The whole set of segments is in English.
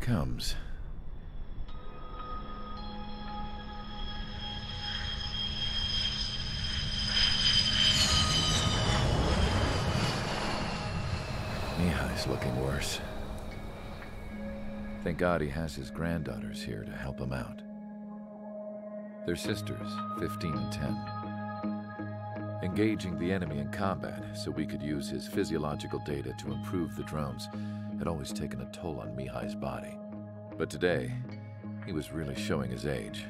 comes. Mihai's looking worse. Thank God he has his granddaughters here to help him out. They're sisters, 15 and 10. Engaging the enemy in combat so we could use his physiological data to improve the drones had always taken a toll on Mihai's body. But today, he was really showing his age.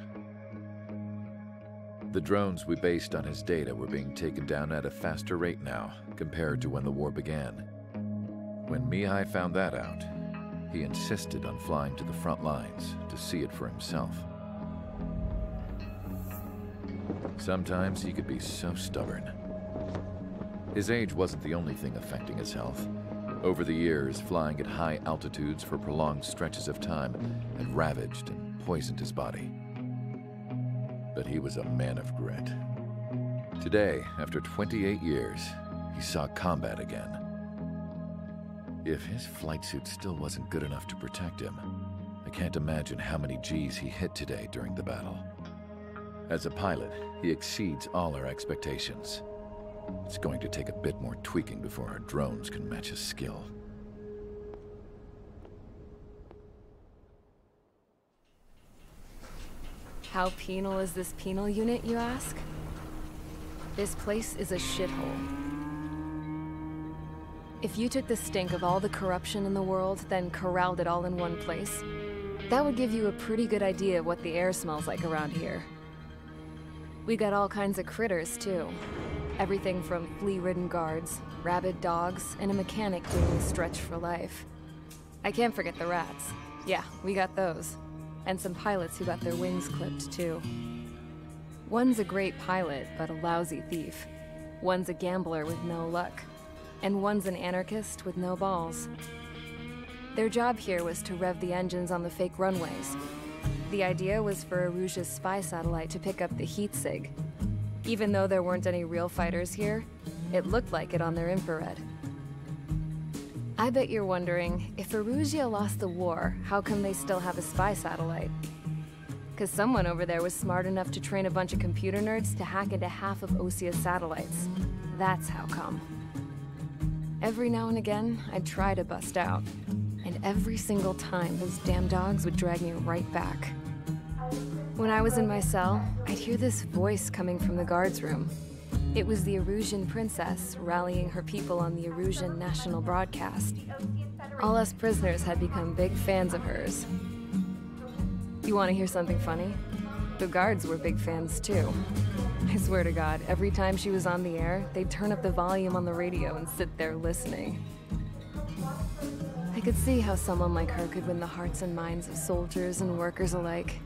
The drones we based on his data were being taken down at a faster rate now compared to when the war began. When Mihai found that out, he insisted on flying to the front lines to see it for himself. Sometimes he could be so stubborn. His age wasn't the only thing affecting his health. Over the years, flying at high altitudes for prolonged stretches of time had ravaged and poisoned his body. But he was a man of grit. Today, after 28 years, he saw combat again. If his flight suit still wasn't good enough to protect him, I can't imagine how many Gs he hit today during the battle. As a pilot, he exceeds all our expectations. It's going to take a bit more tweaking before our drones can match his skill. How penal is this penal unit, you ask? This place is a shithole. If you took the stink of all the corruption in the world, then corralled it all in one place, that would give you a pretty good idea of what the air smells like around here. We got all kinds of critters, too. Everything from flea-ridden guards, rabid dogs, and a mechanic doing a stretch for life. I can't forget the rats. Yeah, we got those. And some pilots who got their wings clipped, too. One's a great pilot, but a lousy thief. One's a gambler with no luck. And one's an anarchist with no balls. Their job here was to rev the engines on the fake runways. The idea was for Aruja's spy satellite to pick up the heat sig. Even though there weren't any real fighters here, it looked like it on their infrared. I bet you're wondering, if Aruja lost the war, how come they still have a spy satellite? 'Cause someone over there was smart enough to train a bunch of computer nerds to hack into half of Osia's satellites. That's how come. Every now and again, I'd try to bust out. And every single time, those damn dogs would drag me right back. When I was in my cell, I'd hear this voice coming from the guards room. It was the Arusian princess rallying her people on the Arusian national broadcast. All us prisoners had become big fans of hers. You want to hear something funny? The guards were big fans too. I swear to God, every time she was on the air, they'd turn up the volume on the radio and sit there listening. I could see how someone like her could win the hearts and minds of soldiers and workers alike.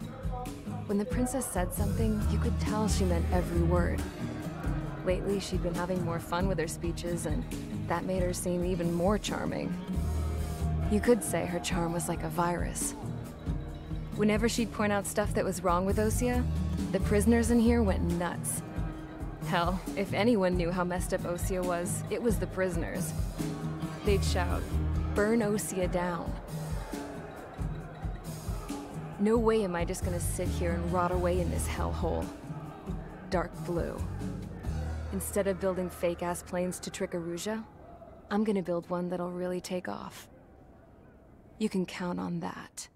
When the princess said something, you could tell she meant every word. Lately, she'd been having more fun with her speeches, and that made her seem even more charming. You could say her charm was like a virus. Whenever she'd point out stuff that was wrong with Osia, the prisoners in here went nuts. Hell, if anyone knew how messed up Osia was, it was the prisoners. They'd shout, "Burn Osia down." No way am I just gonna sit here and rot away in this hellhole. Dark blue. Instead of building fake-ass planes to trick Aruja, I'm gonna build one that'll really take off. You can count on that.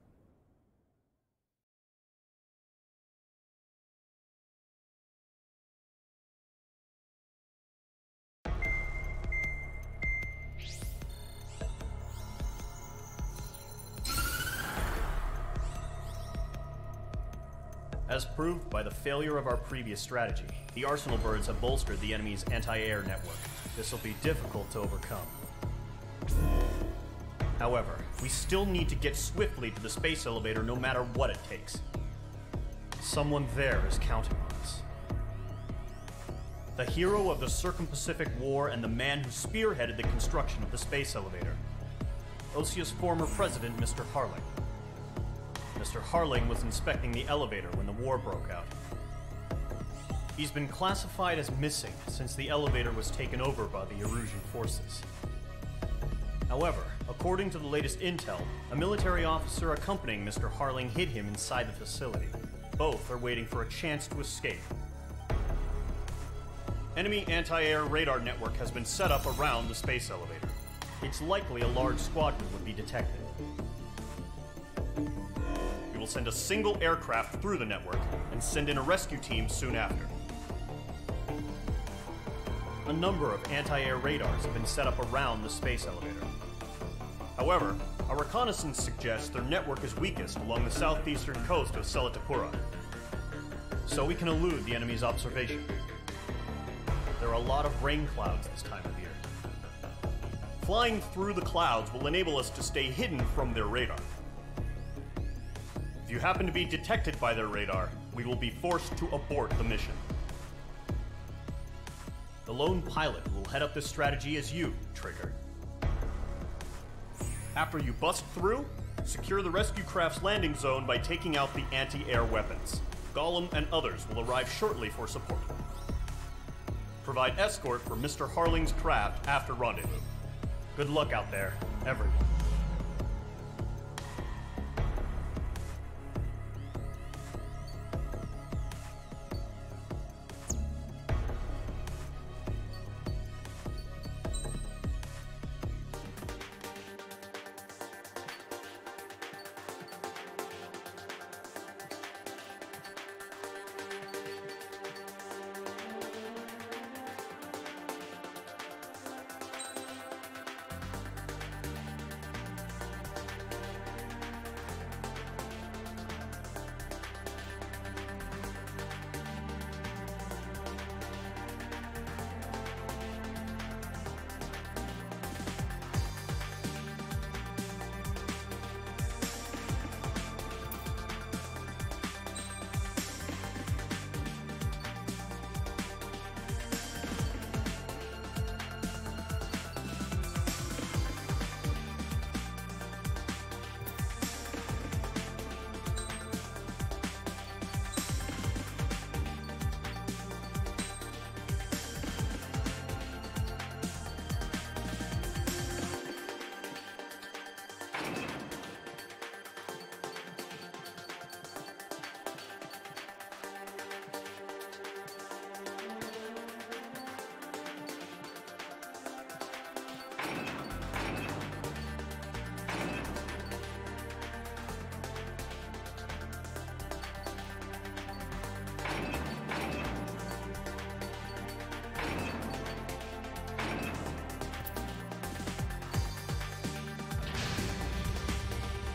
As proved by the failure of our previous strategy, the Arsenal birds have bolstered the enemy's anti-air network. This will be difficult to overcome. However, we still need to get swiftly to the space elevator no matter what it takes. Someone there is counting on us. The hero of the Circum-Pacific War and the man who spearheaded the construction of the space elevator. Osia's former president, Mr. Harling. Mr. Harling was inspecting the elevator when the war broke out. He's been classified as missing since the elevator was taken over by the Erusian forces. However, According to the latest intel, a military officer accompanying Mr. Harling hid him inside the facility. Both are waiting for a chance to escape. Enemy anti-air radar network has been set up around the space elevator. It's likely a large squadron would be detected. We will send a single aircraft through the network and send in a rescue team soon after. A number of anti-air radars have been set up around the space elevator. However, our reconnaissance suggests their network is weakest along the southeastern coast of Selatapura, so we can elude the enemy's observation. There are a lot of rain clouds this time of year. Flying through the clouds will enable us to stay hidden from their radar. If you happen to be detected by their radar, we will be forced to abort the mission. The lone pilot who will head up this strategy is you, Trigger. After you bust through, secure the rescue craft's landing zone by taking out the anti-air weapons. Gollum and others will arrive shortly for support. Provide escort for Mr. Harling's craft after rendezvous. Good luck out there, everyone.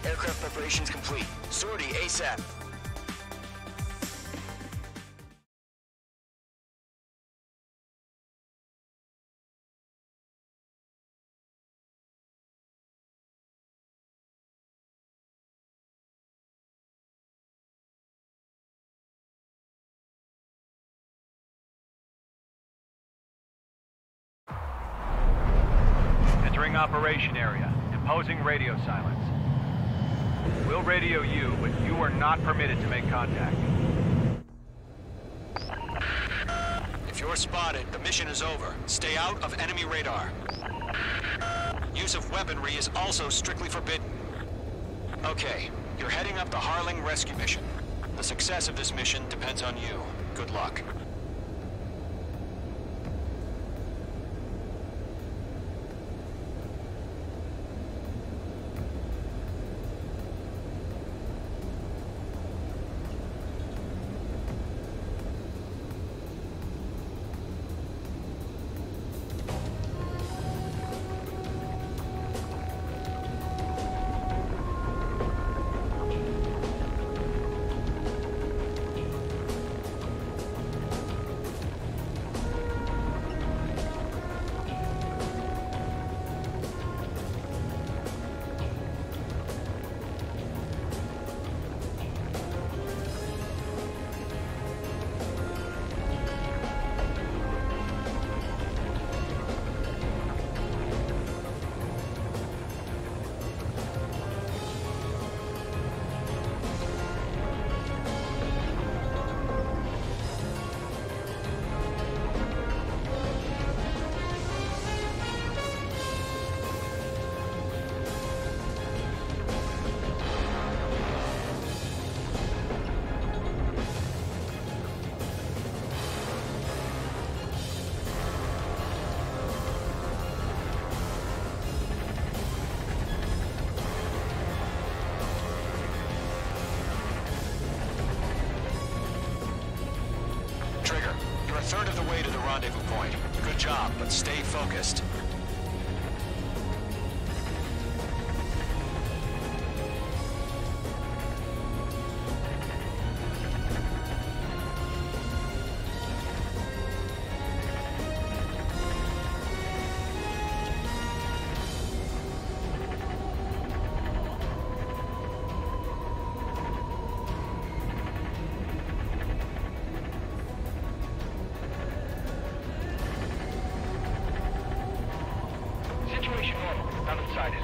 Aircraft preparations complete. Sortie ASAP. Entering operation area. Imposing radio silence. We'll radio you, but you are not permitted to make contact. If you're spotted, the mission is over. Stay out of enemy radar. Use of weaponry is also strictly forbidden. Okay, you're heading up the Harling rescue mission. The success of this mission depends on you. Good luck. the rendezvous point. Good job, but stay focused. Situation normal. None sighted.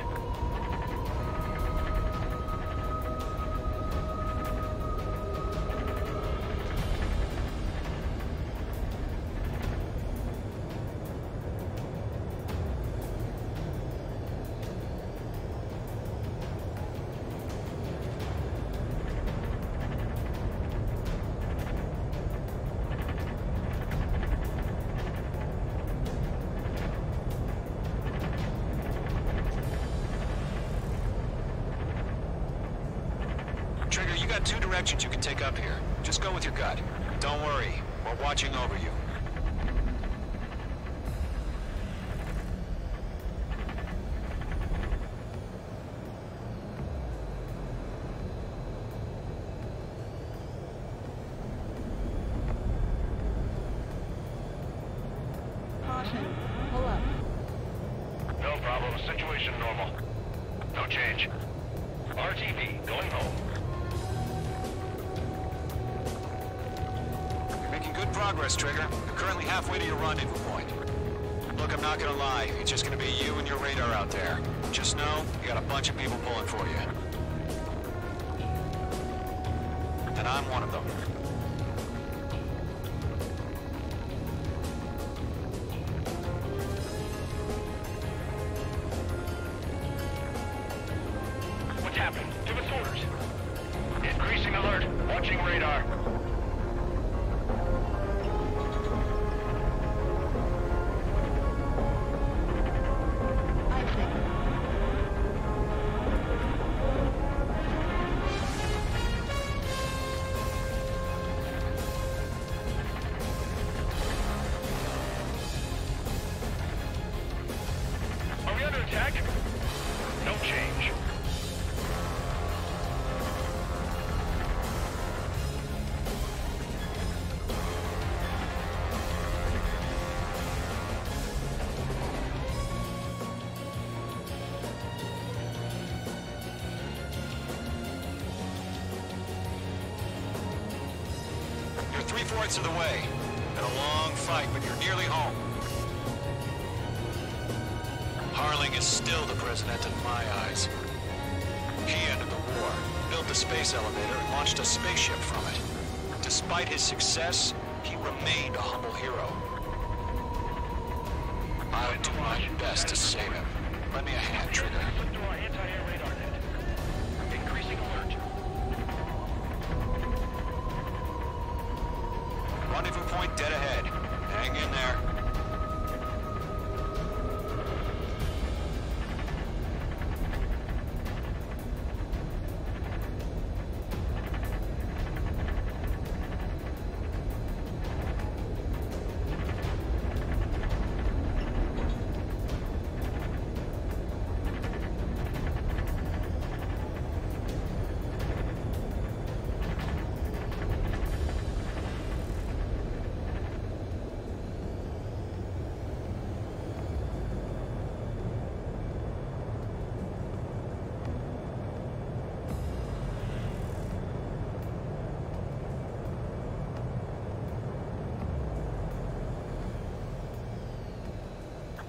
Trigger, you got two directions you can take up here. Just go with your gut. Don't worry, we're watching over you. Caution. Pull up. No problem. Situation normal. No change. RTV, going home. You're making good progress, Trigger. You're currently halfway to your rendezvous point. Look, I'm not gonna lie. It's just gonna be you and your radar out there. Just know, you got a bunch of people pulling for you. And I'm one of them. What's happening? Give us orders. Increasing alert. Watching radar. Are we under attack? No change. You're 3/4 of the way. Been a long fight, but you're nearly home. Harling is still the president in my eyes. He ended the war, built the space elevator, and launched a spaceship from it. Despite his success, he remained a humble hero. I'll do my best to save him. Lend me a hand, Trigger. Slip through our anti-air radar net. Increasing alert. Rendezvous point dead ahead. Hang in there.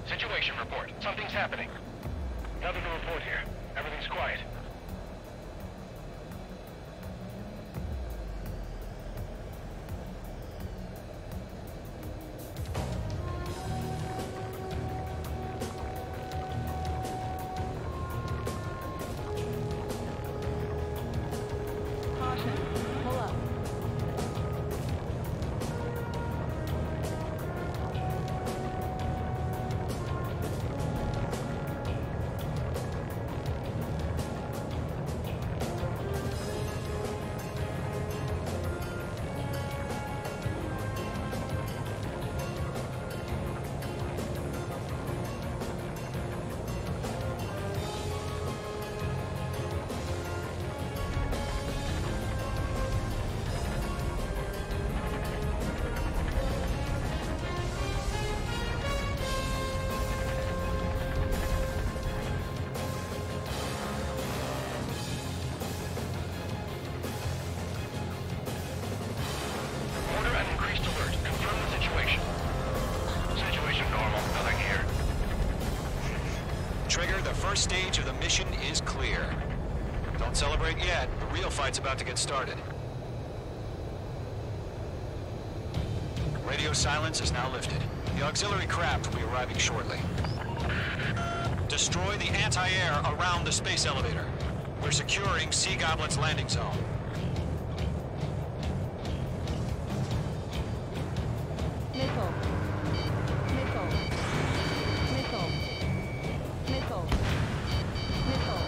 Situation report. Something's happening. Nothing to report here. Everything's quiet. Caution. Pull up. Normal. Nothing here. Trigger, the first stage of the mission is clear. Don't celebrate yet. The real fight's about to get started. Radio silence is now lifted. The auxiliary craft will be arriving shortly. Destroy the anti-air around the space elevator. We're securing Sea Goblin's landing zone. Missile. Missile. Missile. Missile. Missile.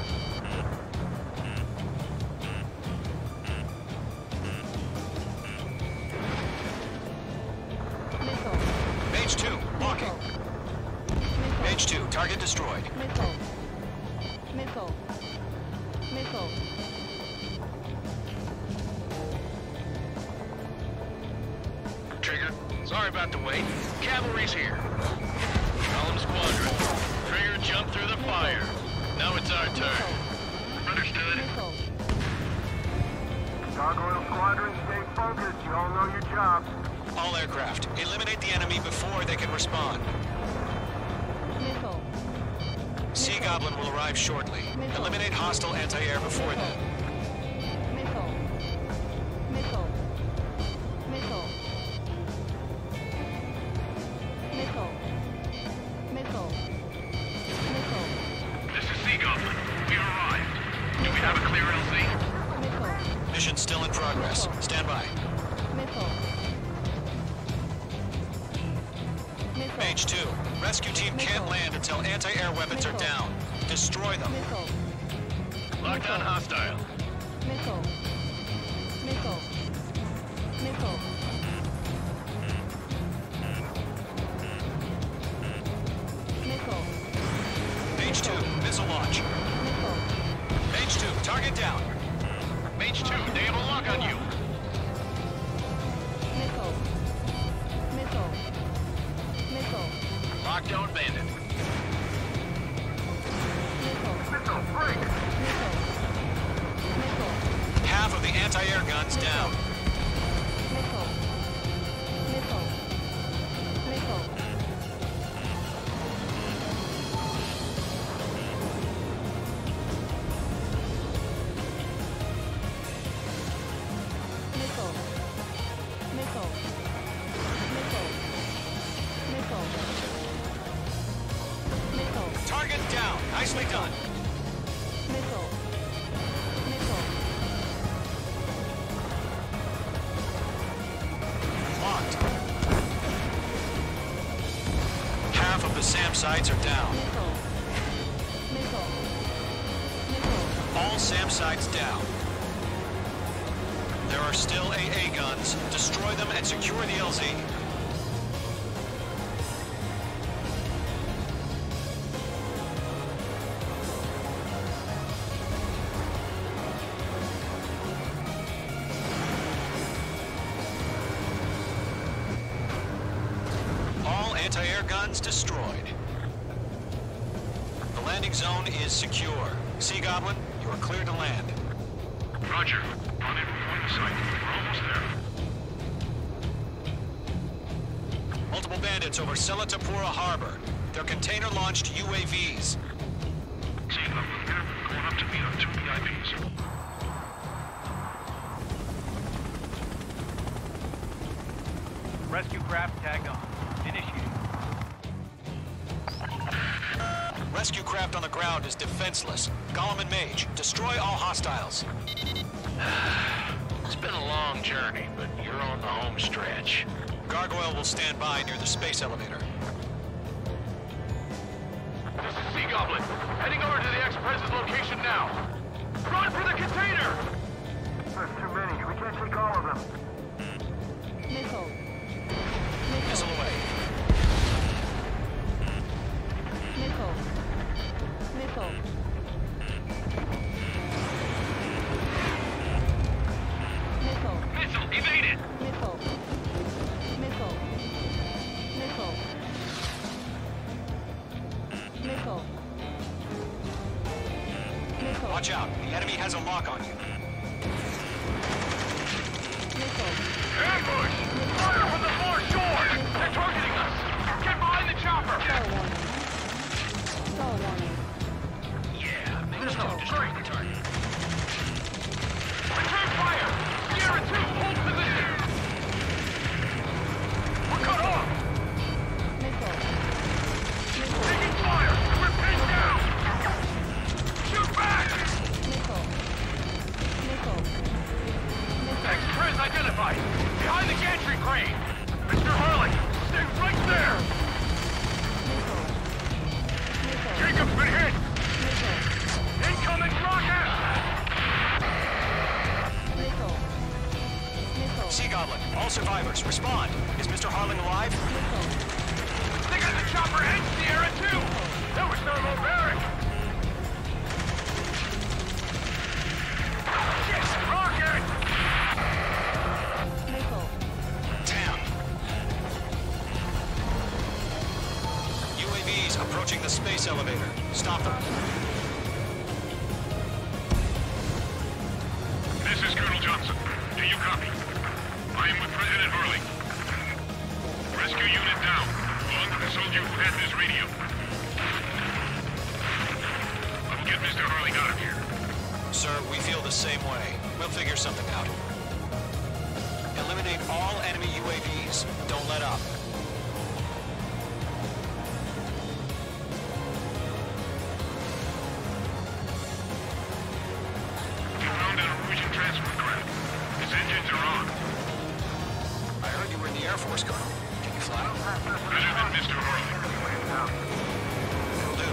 Missile. Mage 2, locking. Missile. Mage 2, target destroyed. Missile. Missile. Missile. Trigger, sorry about the wait. Cavalry's here. Column Squadron. Trigger jumped through the fire. Now it's our turn. Understood. Missile. Gargoyle Squadron, stay focused. You all know your jobs. All aircraft, eliminate the enemy before they can respond. Missile. Sea Goblin will arrive shortly. Eliminate hostile anti-air before then. Missile. Missile. Missile. Missile. Missile. Missile. This is Sea Goblin. We've arrived. Do we have a clear LZ? Missile. Mission still in progress. Stand by. Missile. Missile. Mage 2, rescue team can't land until anti-air weapons are down. Destroy them. Missile. Lockdown hostile. Missile. Missile. Missile. Missile. Mage 2, missile launch. Missile. Mage 2, target down. Mage 2, they have a lock on you. Missile. Missile. Missile. Lockdown bandit. Missile. Missile, break! Missile. Missile. Half of the anti-air guns down. Missile. Missile. Missile. Missile. Missile. Missile. Missile. Missile. Target down. Nicely done. Missile. Missile. Locked. Half of the SAM sites are down. Missile. Missile. Missile. All SAM sites down. There are still AA guns. Destroy them and secure the LZ. All anti-air guns destroyed. The landing zone is secure. Sea Goblin, you are clear to land. Roger. Unable to find the site. We're almost there. Multiple bandits over Selatapura Harbor. They're container-launched UAVs. Sea Goblin here. Going up to meet our 2 VIPs. Rescue craft tagged on. Initiating. Rescue craft on the ground is defenseless. Gollum and Mage, destroy all hostiles. It's been a long journey, but you're on the home stretch. Gargoyle will stand by near the space elevator. This is Sea Goblin. Heading over to the Express's location now. Run for the container! There's too many. We can't take all of them. Missile. Missile away. Missile. Missile. Missile. Missile evaded! Missile. Missile. Missile. Missile. Missile. Watch out, the enemy has a lock on you. Missile. Ambush! Fire from the foreshore! They're targeting us! Get behind the chopper! UAVs approaching the space elevator. Stop them. This is Colonel Johnson. Do you copy? I am with President Harley. Rescue unit down. Long to the soldier who had this radio. I will get Mr. Harley out of here. Sir, we feel the same way. We'll figure something out. Eliminate all enemy UAVs. Don't let up. We found an Norwegian transport craft. His engines are on. I heard you were in the Air Force, Colonel. Can you fly? Better than Mr. Harley. Will do.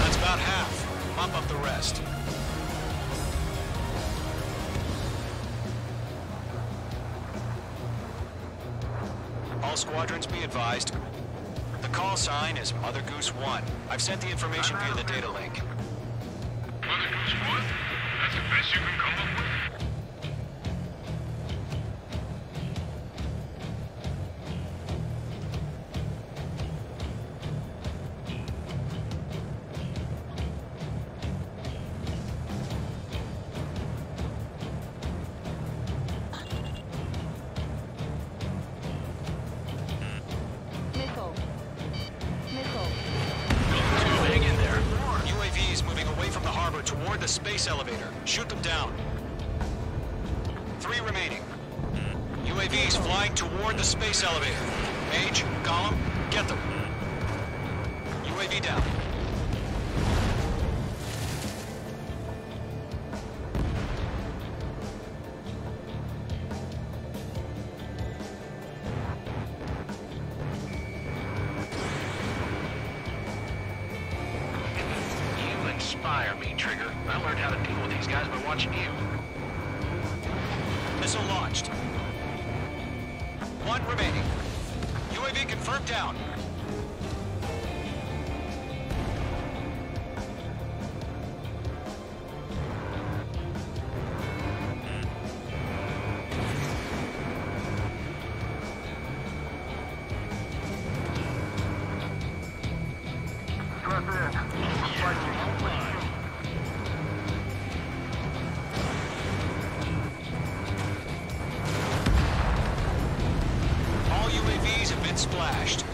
That's about half. Mop up the rest. All squadrons be advised. The call sign is Mother Goose 1. I've sent the information via the data link. Mother Goose 1? That's the best you can come up with? Missile. Missile. Hang in there. UAVs moving away from the harbor toward the space elevator. Shoot them down. 3 remaining. UAVs flying toward the space elevator. Mage, Gollum, get them. UAV down. You inspire me, Trigger. I learned how to deal with these guys by watching you. Missile launched. 1 remaining. UAV confirmed down. Strap in. All UAVs have been splashed.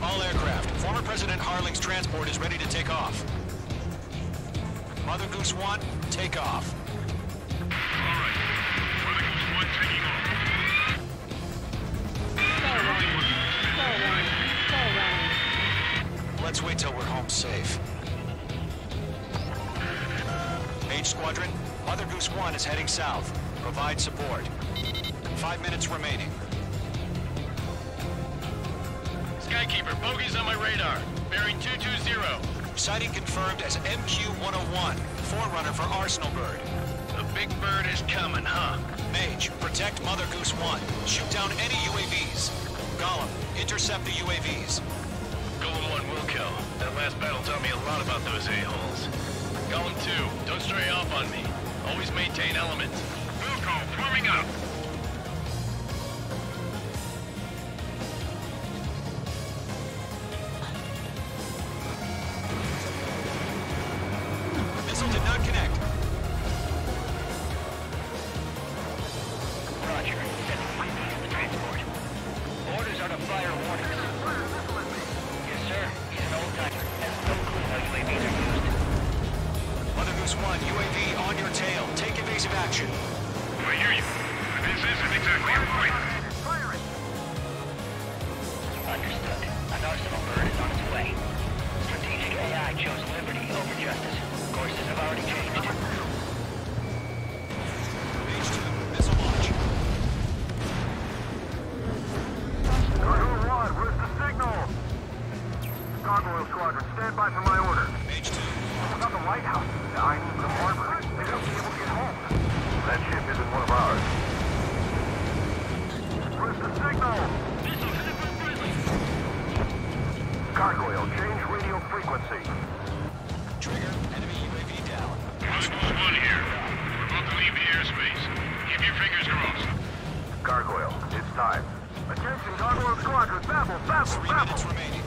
All aircraft. Former President Harling's transport is ready to take off. Mother Goose 1, take off. Alright. Mother Goose 1 taking off. Slow running. Let's wait till we're home safe. Mage Squadron, Mother Goose 1 is heading south. Provide support. 5 minutes remaining. Skykeeper, bogey's on my radar. Bearing 220. Sighting confirmed as MQ-101, forerunner for Arsenal Bird. The big bird is coming, huh? Mage, protect Mother Goose 1. Shoot down any UAVs. Gollum, intercept the UAVs. Golem 1 will kill. That last battle taught me a lot about those a-holes. Golem 2, don't stray off on me. Always maintain elements. Wilco, forming up. Missile did not connect. Roger. Sending UAVs to the transport. Orders are to fire warnings. Yes, sir. He's an old-timer. Has no clue how UAVs are used. Mother Goose 1, UAV on your tail. Take evasive action. I hear you. This isn't exactly a fight. Understood. An Arsenal bird is on its way. Strategic AI chose liberty over justice. Courses have already changed. Mage 2, missile launch. Cargo 1, where's the signal? Gargoyle Squadron, stand by for my order. Mage 2. About the lighthouse. I need the harbor. They won't be able to get home. That ship isn't one of ours. Where's the signal? Gargoyle, change radio frequency. Trigger, enemy UAV down. Mother Goose 1 here. We're about to leave the airspace. Keep your fingers crossed. Gargoyle, it's time. Attention, Gargoyle Squadron. Babel, Babel, 3 Babel. minutes remaining.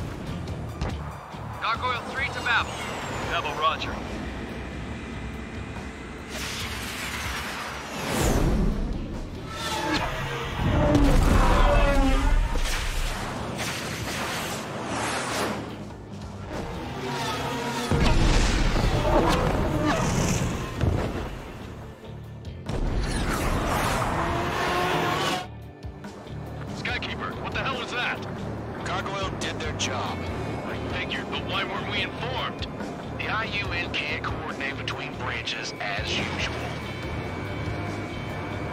Gargoyle 3 to Babel. Babel, roger. Skykeeper, what the hell was that? Gargoyle did their job. I figured, but why weren't we informed? The IUN can't coordinate between branches as usual.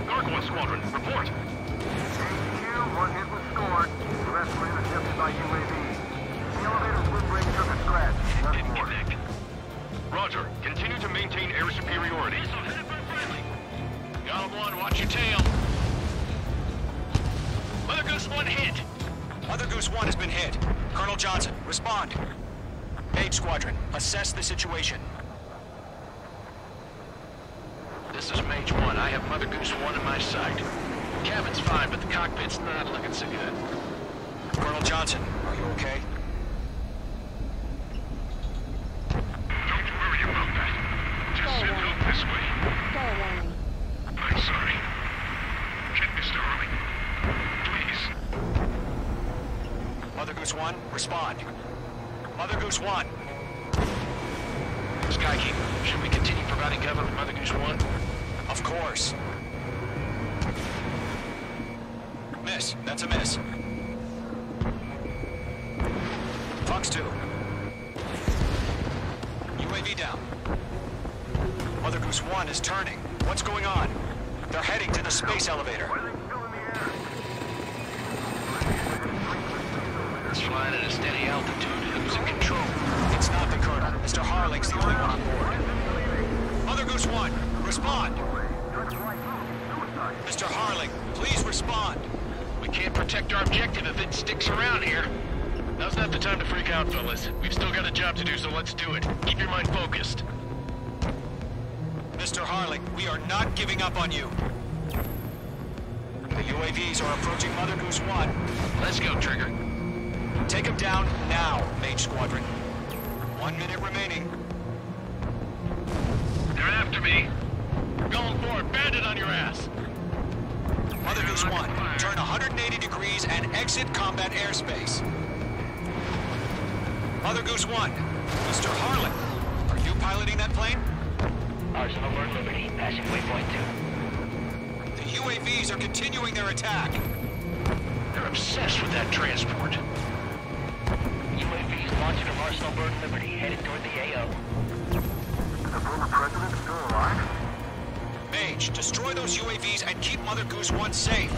Gargoyle Squadron, report. HQ, 1 hit was scored. The rest were intercepted by UAVs. The elevator's windbreak took a scratch. Nothing Didn't more. connect. Roger. Continue to maintain air superiority. Got 1, watch your tail. Mother Goose 1 hit. Mother Goose 1 has been hit. Colonel Johnson, respond. Mage Squadron, assess the situation. This is Mage 1. I have Mother Goose 1 in my sight. Cabin's fine, but the cockpit's not looking so good. Colonel Johnson, are you okay? Don't worry about that. Just send help this way. Stall warning. I'm sorry. Get Mr. Harley. Please. Mother Goose 1, respond. Mother Goose 1. Skykeeper, should we continue providing cover with Mother Goose 1? Of course. Miss, that's a miss. Fox 2. UAV down. Mother Goose 1 is turning. What's going on? They're heading to the space elevator. Why are they still in the air? It's flying at a steady altitude. Who's in control? It's not the Colonel. Mr. Harling's the only one on board. Mother Goose 1, respond. Mr. Harling, please respond. We can't protect our objective if it sticks around here. Now's not the time to freak out, fellas. We've still got a job to do, so let's do it. Keep your mind focused. Mr. Harling, we are not giving up on you. The UAVs are approaching Mother Goose 1. Let's go, Trigger. Take him down now, Mage Squadron. 1 minute remaining. They're after me. We're going for it. Bandit on your ass. Mother Goose 1, turn 180 degrees and exit combat airspace. Mother Goose 1, Mr. Harling, are you piloting that plane? Arsenal Bird Liberty, passing waypoint 2. The UAVs are continuing their attack. They're obsessed with that transport. UAVs launching from Arsenal Bird Liberty, headed toward the AO. Is the former president still alive? Mage, destroy those UAVs and keep Mother Goose 1 safe.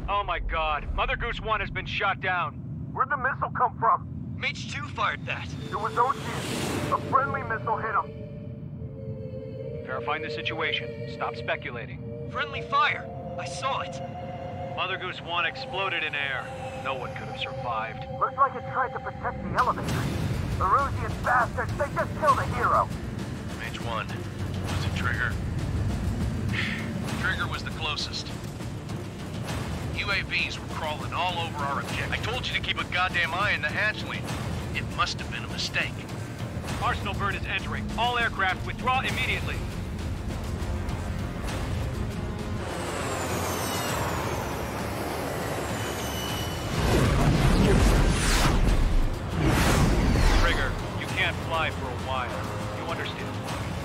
Oh my god, Mother Goose 1 has been shot down. Where'd the missile come from? Mage 2 fired that. It was Ocean. A friendly missile hit him. Verifying the situation. Stop speculating. Friendly fire. I saw it. Mother Goose 1 exploded in air. No one could have survived. Looks like it tried to protect the elevator. Erusian bastards, they just killed a hero. Mage 1. Was it Trigger? Trigger was the closest. UAVs were crawling all over our objective. I told you to keep a goddamn eye on the hatchling. It must have been a mistake. Arsenal Bird is entering. All aircraft withdraw immediately. Trigger, you can't fly for a while. You understand why?